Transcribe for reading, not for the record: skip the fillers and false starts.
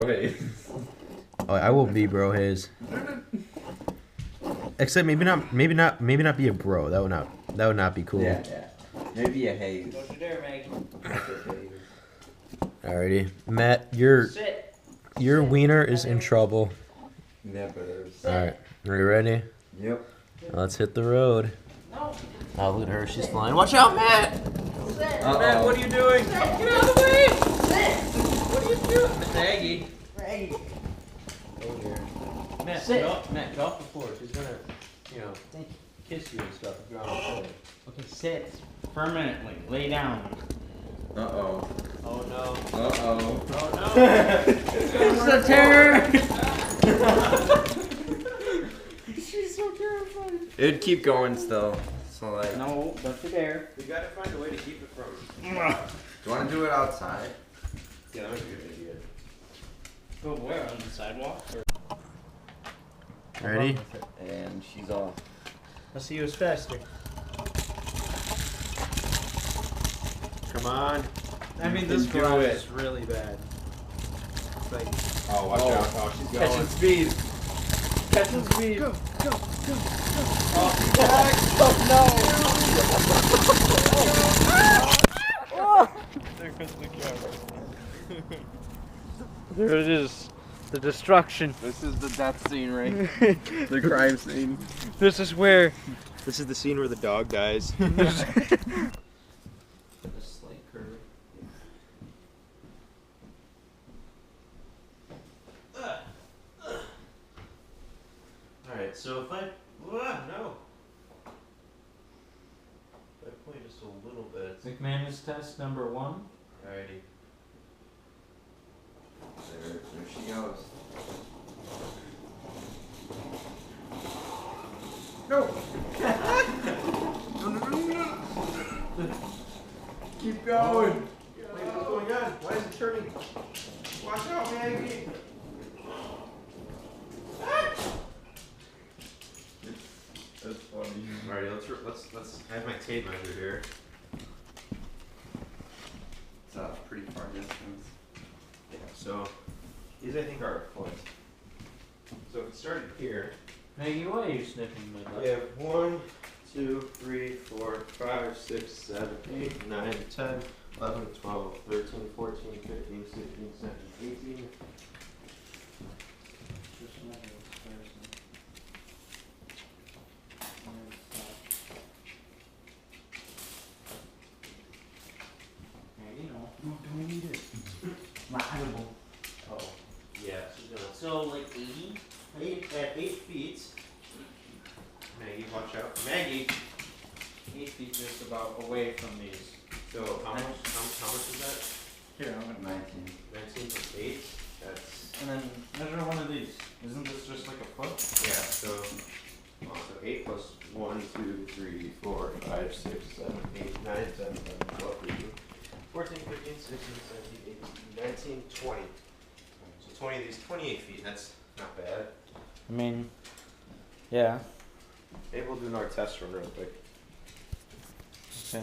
Wait. Oh, I will be bro Hayes. Except maybe not be a bro. That would not be cool. Yeah. Maybe a Hayes. Don't you dare, Maggie. Alrighty, Matt, your wiener is in trouble. Never. Alright, are you ready? Yep. Let's hit the road. No. Oh, look at her, she's flying. Watch out, Matt! Matt, what are you doing? Get out of the way! What are you doing? Maggie. Maggie. Oh dear. Matt, Sit. Matt, get off the floor. She's gonna, kiss you and stuff if you're on the floor. Okay, sit. Permanently. Lay down. Uh-oh. Oh no. Uh-oh. Oh no. It's a terror! She's so terrified. It'd keep going still. So like. No, don't you dare. We gotta find a way to keep it from. Do you want to do it outside? Yeah, that would be a good idea. Go where? On the sidewalk? Or... Ready? And she's off. Let's see who's faster. Come on. I mean, this garage is really bad. It's like, Oh, watch out. Oh, she's going. Catching speed. catching speed. Go. Oh, there goes the camera. There it is. The destruction. This is the death scene, right? The crime scene. This is where. This is the scene where the dog dies. Alright, so if I. No! If I play just a little bit. McManus test number 1. Alrighty. There she goes. No! Keep going! Wait, what's going on? Why is it turning? Watch out, Maggie! That's funny. Alrighty, let's I have my tape measure here. It's a pretty far distance. Yeah, so these I think are a foot. So if it started here, Maggie, why are you sniffing my we have 1, 2, 3, 4, 5, 6, 7, 8, 9, 10, 11, 12, 13, 14, 15, 16, 17, 18. No, don't eat it. Not edible. Oh, yeah, she's gonna. So, like 80? At 8 feet. Maggie, watch out. Maggie! 8 feet just about away from these. So how much is that? Here, I'm at 19. 19 plus 8? That's. And then measure one of these. Isn't this just like a foot? Yeah, so. Oh, so 8 plus 1, 2, 3, 4, 5, 6, 7, 8, 9, 10, 11, 12, 13, 14, 15, 16, 17, 18, 19, 20. So 20 of these, 28 feet. That's not bad. I mean, yeah. Maybe we'll do another test run real quick. Okay.